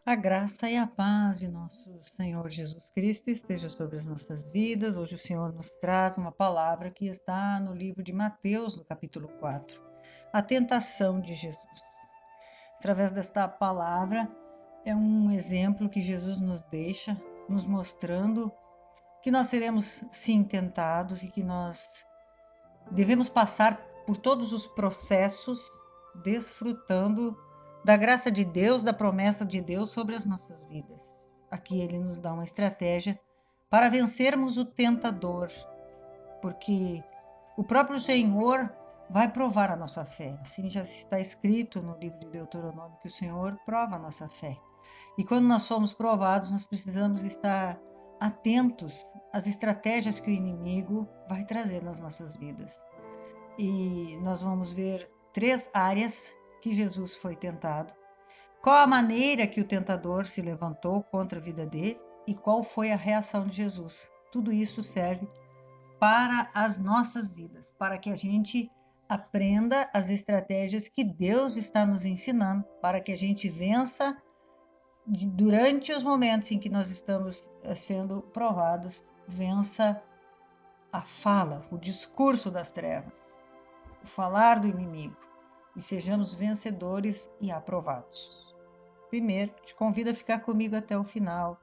A graça e a paz de nosso Senhor Jesus Cristo esteja sobre as nossas vidas. Hoje o Senhor nos traz uma palavra que está no livro de Mateus, no capítulo 4, a tentação de Jesus. Através desta palavra, é um exemplo que Jesus nos deixa, nos mostrando que nós seremos sim tentados e que nós devemos passar por todos os processos, desfrutando da graça de Deus, da promessa de Deus sobre as nossas vidas. Aqui ele nos dá uma estratégia para vencermos o tentador, porque o próprio Senhor vai provar a nossa fé. Assim já está escrito no livro de Deuteronômio que o Senhor prova a nossa fé. E quando nós somos provados, nós precisamos estar atentos às estratégias que o inimigo vai trazer nas nossas vidas. E nós vamos ver 3 áreas que Jesus foi tentado, qual a maneira que o tentador se levantou contra a vida dele e qual foi a reação de Jesus. Tudo isso serve para as nossas vidas, para que a gente aprenda as estratégias que Deus está nos ensinando, para que a gente vença durante os momentos em que nós estamos sendo provados, vença a fala, o discurso das trevas, o falar do inimigo, e sejamos vencedores e aprovados. Primeiro, te convido a ficar comigo até o final.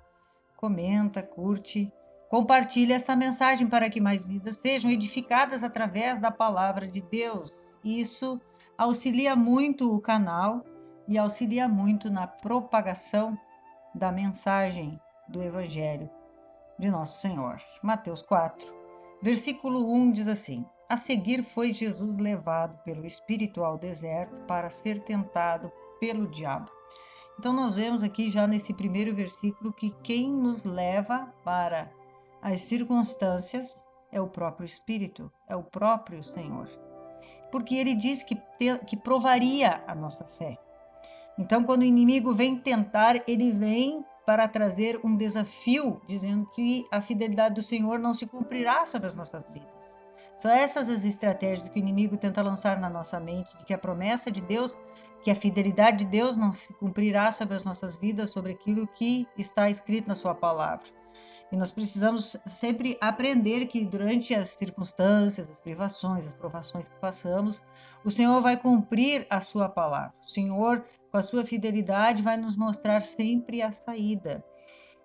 Comenta, curte, compartilha essa mensagem para que mais vidas sejam edificadas através da palavra de Deus. Isso auxilia muito o canal e auxilia muito na propagação da mensagem do Evangelho de Nosso Senhor. Mateus 4, versículo 1 diz assim: A seguir foi Jesus levado pelo Espírito ao deserto para ser tentado pelo diabo. Então nós vemos aqui já nesse primeiro versículo que quem nos leva para as circunstâncias é o próprio Espírito, é o próprio Senhor. Porque ele diz que provaria a nossa fé. Então, quando o inimigo vem tentar, ele vem para trazer um desafio, dizendo que a fidelidade do Senhor não se cumprirá sobre as nossas vidas. São essas as estratégias que o inimigo tenta lançar na nossa mente, de que a promessa de Deus, que a fidelidade de Deus não se cumprirá sobre as nossas vidas, sobre aquilo que está escrito na sua palavra. E nós precisamos sempre aprender que durante as circunstâncias, as privações, as provações que passamos, o Senhor vai cumprir a sua palavra. O Senhor, com a sua fidelidade, vai nos mostrar sempre a saída.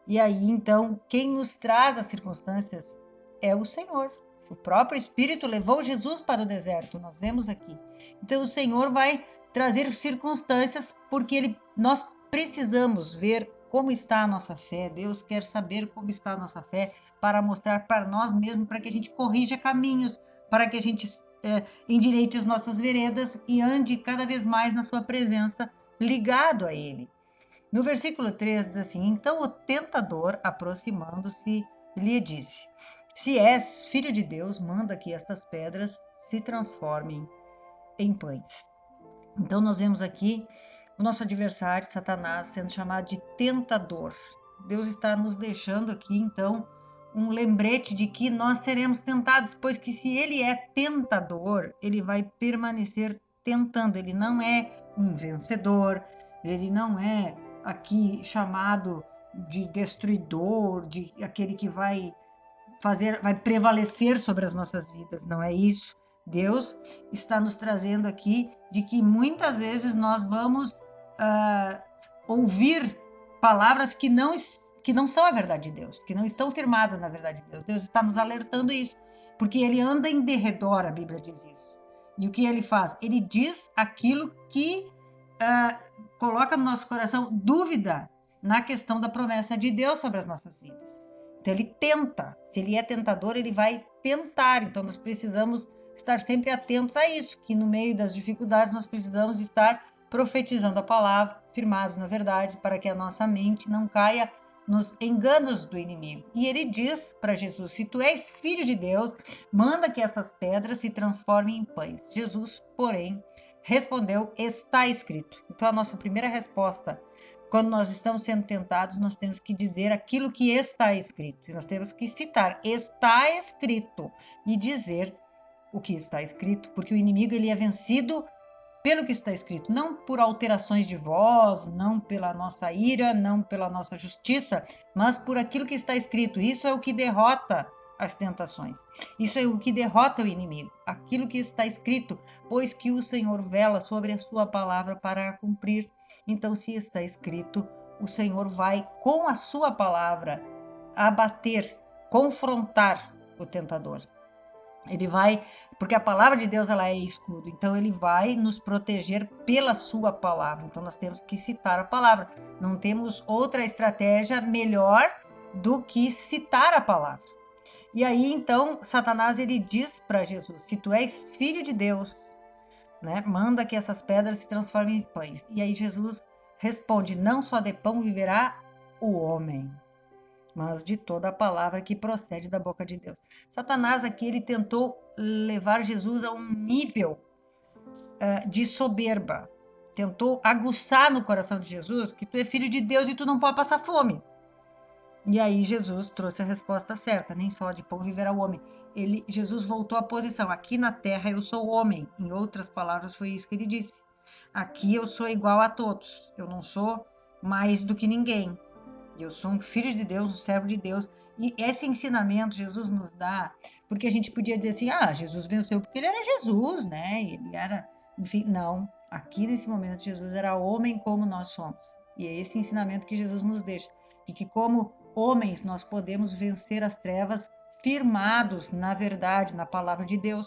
E aí, então, quem nos traz as circunstâncias é o Senhor. O próprio Espírito levou Jesus para o deserto, nós vemos aqui. Então, o Senhor vai trazer circunstâncias porque nós precisamos ver como está a nossa fé. Deus quer saber como está a nossa fé para mostrar para nós mesmos, para que a gente corrija caminhos, para que a gente endireite as nossas veredas e ande cada vez mais na sua presença, ligado a Ele. No versículo 3 diz assim: Então o tentador, aproximando-se, lhe disse: Se és filho de Deus, manda que estas pedras se transformem em pães. Então nós vemos aqui o nosso adversário, Satanás, sendo chamado de tentador. Deus está nos deixando aqui, então, um lembrete de que nós seremos tentados, pois que se ele é tentador, ele vai permanecer tentando. Ele não é um vencedor, ele não é aqui chamado de destruidor, de aquele que vai prevalecer sobre as nossas vidas, não é isso? Deus está nos trazendo aqui de que muitas vezes nós vamos ouvir palavras que não são a verdade de Deus, que não estão firmadas na verdade de Deus. Deus está nos alertando isso, porque ele anda em derredor, a Bíblia diz isso. E o que ele faz? Ele diz aquilo que coloca no nosso coração dúvida na questão da promessa de Deus sobre as nossas vidas. Então ele tenta, se ele é tentador, ele vai tentar. Então nós precisamos estar sempre atentos a isso, que no meio das dificuldades nós precisamos estar profetizando a palavra, firmados na verdade, para que a nossa mente não caia nos enganos do inimigo. E ele diz para Jesus: se tu és filho de Deus, manda que essas pedras se transformem em pães. Jesus, porém, respondeu: está escrito. Então a nossa primeira resposta, quando nós estamos sendo tentados, nós temos que dizer aquilo que está escrito. E nós temos que citar: está escrito, e dizer o que está escrito, porque o inimigo ele é vencido pelo que está escrito, não por alterações de voz, não pela nossa ira, não pela nossa justiça, mas por aquilo que está escrito. Isso é o que derrota as tentações. Isso é o que derrota o inimigo. Aquilo que está escrito, pois que o Senhor vela sobre a sua palavra para a cumprir. Então, se está escrito, o Senhor vai com a sua palavra abater, confrontar o tentador. Ele vai, porque a palavra de Deus ela é escudo, então ele vai nos proteger pela sua palavra. Então nós temos que citar a palavra. Não temos outra estratégia melhor do que citar a palavra. E aí então Satanás ele diz para Jesus: se tu és filho de Deus, né, manda que essas pedras se transformem em pães. E aí Jesus responde: não só de pão viverá o homem, mas de toda a palavra que procede da boca de Deus. Satanás aqui ele tentou levar Jesus a um nível de soberba, tentou aguçar no coração de Jesus que tu é filho de Deus e tu não pode passar fome. E aí Jesus trouxe a resposta certa: nem só de pão viverá o homem. Jesus voltou à posição: aqui na terra eu sou homem. Em outras palavras, foi isso que ele disse. Aqui eu sou igual a todos, eu não sou mais do que ninguém. Eu sou um filho de Deus, um servo de Deus. E esse ensinamento Jesus nos dá, porque a gente podia dizer assim: ah, Jesus venceu porque ele era Jesus, né? Ele era, enfim, não. Aqui nesse momento Jesus era homem como nós somos. E é esse ensinamento que Jesus nos deixa, de que como homens nós podemos vencer as trevas firmados na verdade, na palavra de Deus.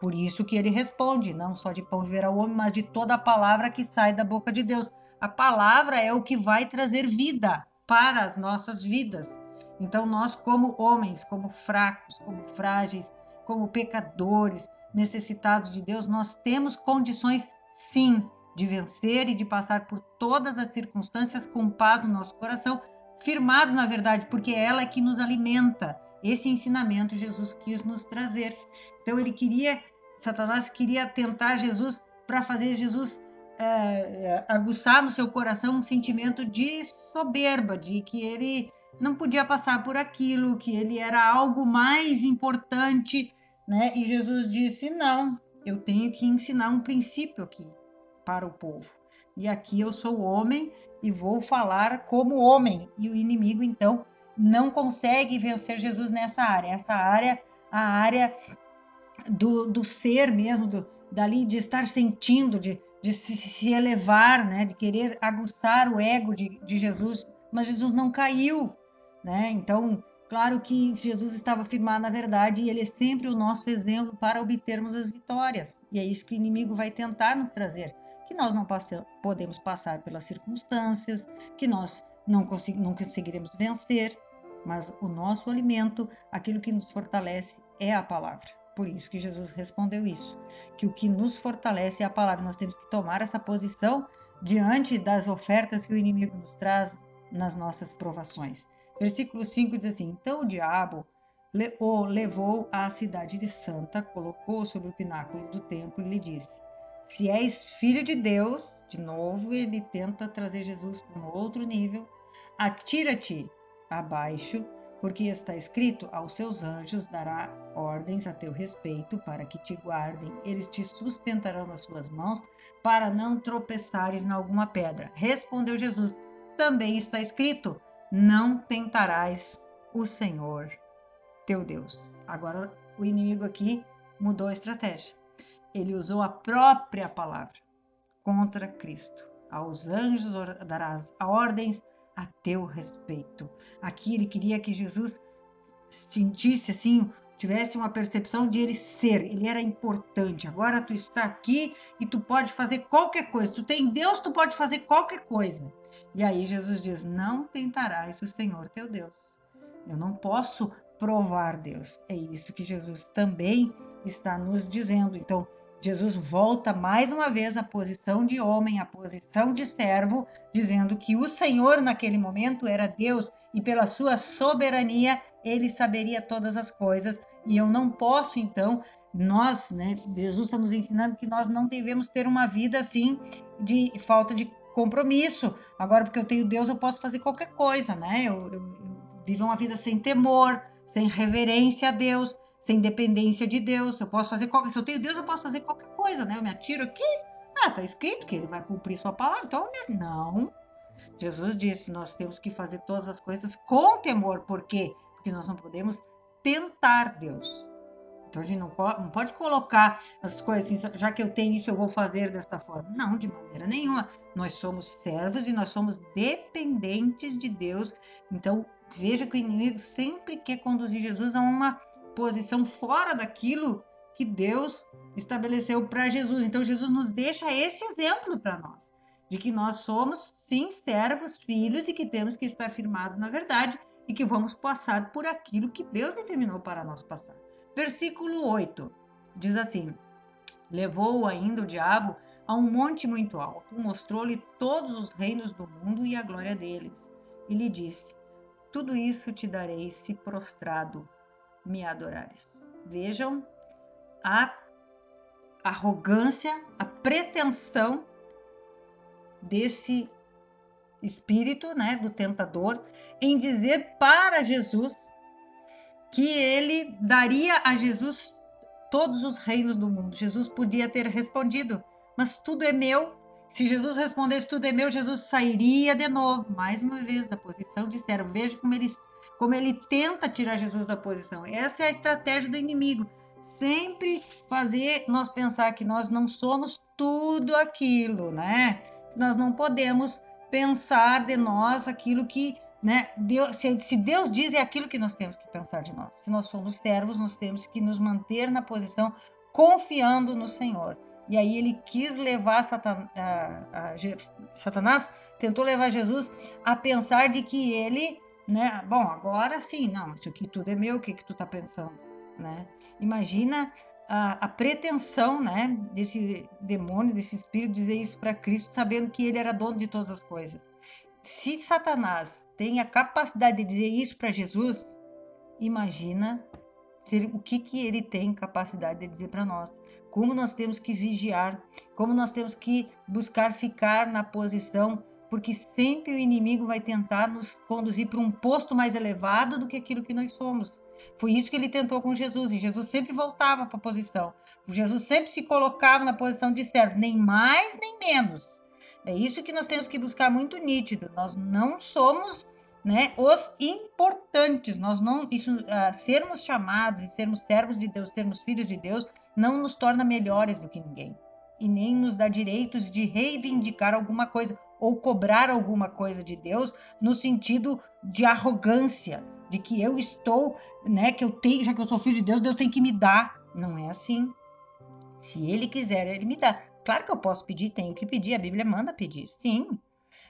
Por isso que ele responde: não só de pão viverá o homem, mas de toda a palavra que sai da boca de Deus. A palavra é o que vai trazer vida para as nossas vidas. Então nós, como homens, como fracos, como frágeis, como pecadores, necessitados de Deus, nós temos condições sim de vencer e de passar por todas as circunstâncias com paz no nosso coração, firmados na verdade, porque é ela que nos alimenta. Esse ensinamento Jesus quis nos trazer. Então Satanás queria tentar Jesus para fazer Jesus aguçar no seu coração um sentimento de soberba, de que ele não podia passar por aquilo, que ele era algo mais importante, né? E Jesus disse: não, eu tenho que ensinar um princípio aqui para o povo. E aqui eu sou homem e vou falar como homem. E o inimigo, então, não consegue vencer Jesus nessa área. Essa área, a área do ser mesmo, dali de estar sentindo, de se elevar, né? De querer aguçar o ego de Jesus, mas Jesus não caiu, né? Então, claro que Jesus estava firmado na verdade e ele é sempre o nosso exemplo para obtermos as vitórias. E é isso que o inimigo vai tentar nos trazer, que nós não podemos passar pelas circunstâncias, que nós não conseguiremos vencer, mas o nosso alimento, aquilo que nos fortalece é a palavra. Por isso que Jesus respondeu isso, que o que nos fortalece é a palavra. Nós temos que tomar essa posição diante das ofertas que o inimigo nos traz nas nossas provações. Versículo 5 diz assim: então o diabo o levou à cidade de Santa, colocou sobre o pináculo do templo e lhe disse: se és filho de Deus, de novo ele tenta trazer Jesus para um outro nível, atira-te abaixo, porque está escrito: aos seus anjos dará ordens a teu respeito para que te guardem, eles te sustentarão nas suas mãos para não tropeçares em alguma pedra. Respondeu Jesus: também está escrito: não tentarás o Senhor teu Deus. Agora o inimigo aqui mudou a estratégia. Ele usou a própria palavra contra Cristo. Aos anjos darás ordens a teu respeito. Aqui ele queria que Jesus sentisse assim, tivesse uma percepção de ele ser, ele era importante. Agora tu está aqui e tu pode fazer qualquer coisa. Tu tem Deus, tu pode fazer qualquer coisa. E aí Jesus diz: não tentarás o Senhor teu Deus. Eu não posso provar Deus. É isso que Jesus também está nos dizendo. Então, Jesus volta mais uma vez à posição de homem, à posição de servo, dizendo que o Senhor naquele momento era Deus e pela sua soberania ele saberia todas as coisas. E eu não posso, então, nós, né, Jesus está nos ensinando que nós não devemos ter uma vida assim de falta de compromisso. Agora, porque eu tenho Deus, eu posso fazer qualquer coisa, né? Eu vivo uma vida sem temor, sem reverência a Deus, sem dependência de Deus. Eu posso fazer qualquer, se eu tenho Deus, eu posso fazer qualquer coisa, né? Eu me atiro aqui, está escrito que ele vai cumprir sua palavra, então não. Jesus disse, nós temos que fazer todas as coisas com temor. Por quê? Porque nós não podemos tentar Deus. Então a gente não pode colocar as coisas assim, já que eu tenho isso, eu vou fazer desta forma. Não, de maneira nenhuma. Nós somos servos e nós somos dependentes de Deus. Então veja que o inimigo sempre quer conduzir Jesus a uma posição fora daquilo que Deus estabeleceu para Jesus. Então Jesus nos deixa esse exemplo para nós, de que nós somos, sim, servos, filhos e que temos que estar firmados na verdade e que vamos passar por aquilo que Deus determinou para nós passar. Versículo 8 diz assim: levou ainda o diabo a um monte muito alto, mostrou-lhe todos os reinos do mundo e a glória deles, e lhe disse: tudo isso te darei se prostrado me adorares. Vejam a arrogância, a pretensão desse espírito, né, do tentador, em dizer para Jesus que ele daria a Jesus todos os reinos do mundo. Jesus podia ter respondido, mas tudo é meu. Se Jesus respondesse tudo é meu, Jesus sairia de novo, mais uma vez, da posição de servo. Veja como ele tenta tirar Jesus da posição. Essa é a estratégia do inimigo. Sempre fazer nós pensar que nós não somos tudo aquilo, né? Nós não podemos pensar de nós aquilo que, né? Deus, se Deus diz, é aquilo que nós temos que pensar de nós. Se nós somos servos, nós temos que nos manter na posição confiando no Senhor. E aí ele quis levar Satanás, tentou levar Jesus a pensar de que ele, né? Bom, agora sim, não, isso aqui tudo é meu, o que tu tá pensando, né? Imagina a pretensão, né, desse demônio, desse espírito, dizer isso para Cristo, sabendo que ele era dono de todas as coisas. Se Satanás tem a capacidade de dizer isso para Jesus, imagina o que ele tem capacidade de dizer para nós. Como nós temos que vigiar, como nós temos que buscar ficar na posição, porque sempre o inimigo vai tentar nos conduzir para um posto mais elevado do que aquilo que nós somos. Foi isso que ele tentou com Jesus, e Jesus sempre voltava para a posição. Jesus sempre se colocava na posição de servo, nem mais nem menos. É isso que nós temos que buscar muito nítido. Nós não somos, né, os importantes. Nós não, sermos chamados e sermos servos de Deus, sermos filhos de Deus, não nos torna melhores do que ninguém e nem nos dá direitos de reivindicar alguma coisa ou cobrar alguma coisa de Deus no sentido de arrogância, de que eu estou, né, que eu tenho, já que eu sou filho de Deus, Deus tem que me dar. Não é assim. Se ele quiser, ele me dá. Claro que eu posso pedir, tenho que pedir, a Bíblia manda pedir, sim.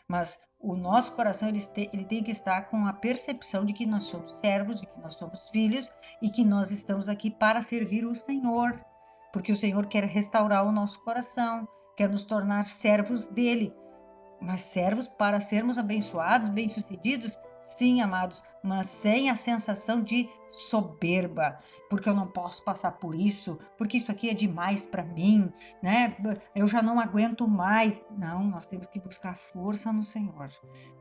Mas o nosso coração ele tem que estar com a percepção de que nós somos servos, de que nós somos filhos e que nós estamos aqui para servir o Senhor. Porque o Senhor quer restaurar o nosso coração, quer nos tornar servos dele. Mas servos para sermos abençoados, bem-sucedidos? Sim, amados, mas sem a sensação de soberba, porque eu não posso passar por isso, porque isso aqui é demais para mim, né? Eu já não aguento mais. Não, nós temos que buscar força no Senhor.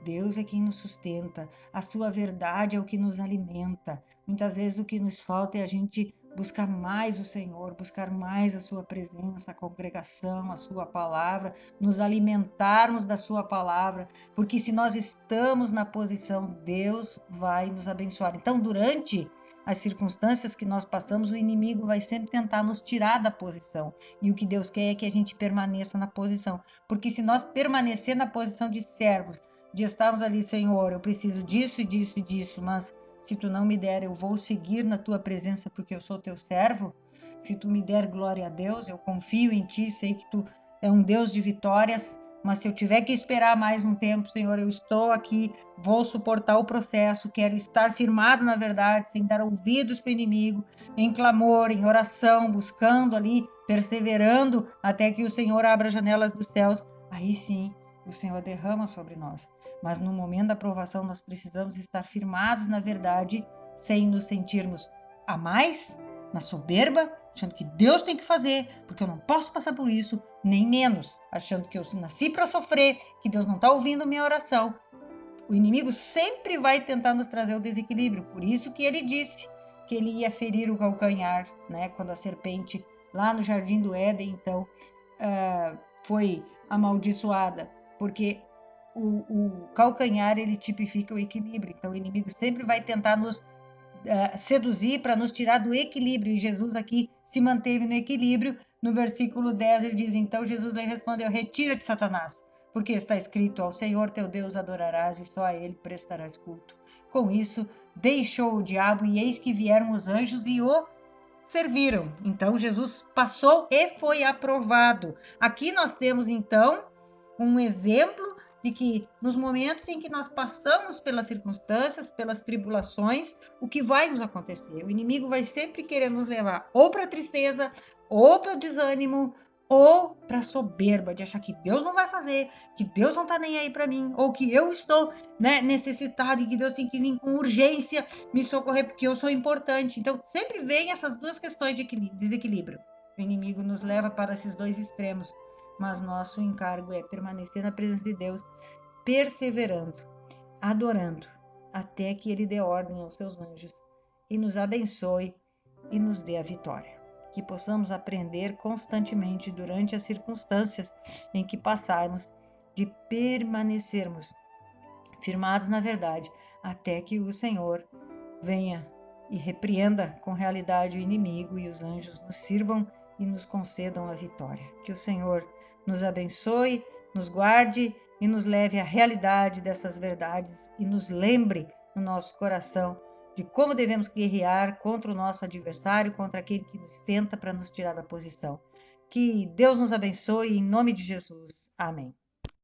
Deus é quem nos sustenta, a sua verdade é o que nos alimenta. Muitas vezes o que nos falta é a gente buscar mais o Senhor, buscar mais a sua presença, a congregação, a sua palavra, nos alimentarmos da sua palavra, porque se nós estamos na posição, Deus vai nos abençoar. Então, durante as circunstâncias que nós passamos, o inimigo vai sempre tentar nos tirar da posição. E o que Deus quer é que a gente permaneça na posição. Porque se nós permanecer na posição de servos, de estarmos ali, Senhor, eu preciso disso e disso e disso, mas se tu não me der, eu vou seguir na tua presença porque eu sou teu servo. Se tu me der glória a Deus, eu confio em ti, sei que tu é um Deus de vitórias, mas se eu tiver que esperar mais um tempo, Senhor, eu estou aqui, vou suportar o processo, quero estar firmado na verdade, sem dar ouvidos para o inimigo, em clamor, em oração, buscando ali, perseverando até que o Senhor abra as janelas dos céus. Aí sim, o Senhor derrama sobre nós. Mas no momento da provação, nós precisamos estar firmados na verdade, sem nos sentirmos a mais, na soberba, achando que Deus tem que fazer, porque eu não posso passar por isso, nem menos, achando que eu nasci para sofrer, que Deus não está ouvindo minha oração. O inimigo sempre vai tentar nos trazer o desequilíbrio, por isso que ele disse que ele ia ferir o calcanhar, né? Quando a serpente, lá no Jardim do Éden, então, foi amaldiçoada, porque o calcanhar ele tipifica o equilíbrio. Então o inimigo sempre vai tentar nos seduzir para nos tirar do equilíbrio, e Jesus aqui se manteve no equilíbrio. No versículo 10 ele diz: então Jesus lhe respondeu: retira-te, Satanás, porque está escrito: ao Senhor teu Deus adorarás e só a ele prestarás culto. Com isso deixou o diabo, e eis que vieram os anjos e o serviram. Então Jesus passou e foi aprovado. Aqui nós temos então um exemplo de que nos momentos em que nós passamos pelas circunstâncias, pelas tribulações, o que vai nos acontecer? O inimigo vai sempre querer nos levar ou para a tristeza, ou para o desânimo, ou para a soberba de achar que Deus não vai fazer, que Deus não está nem aí para mim, ou que eu estou, necessitado e que Deus tem que vir com urgência me socorrer porque eu sou importante. Então sempre vem essas duas questões de desequilíbrio. O inimigo nos leva para esses dois extremos, mas nosso encargo é permanecer na presença de Deus, perseverando, adorando, até que Ele dê ordem aos seus anjos e nos abençoe e nos dê a vitória. Que possamos aprender constantemente durante as circunstâncias em que passarmos, de permanecermos firmados na verdade, até que o Senhor venha e repreenda com realidade o inimigo e os anjos nos sirvam e nos concedam a vitória. Que o Senhor nos abençoe, nos guarde e nos leve à realidade dessas verdades e nos lembre no nosso coração de como devemos guerrear contra o nosso adversário, contra aquele que nos tenta para nos tirar da posição. Que Deus nos abençoe em nome de Jesus. Amém.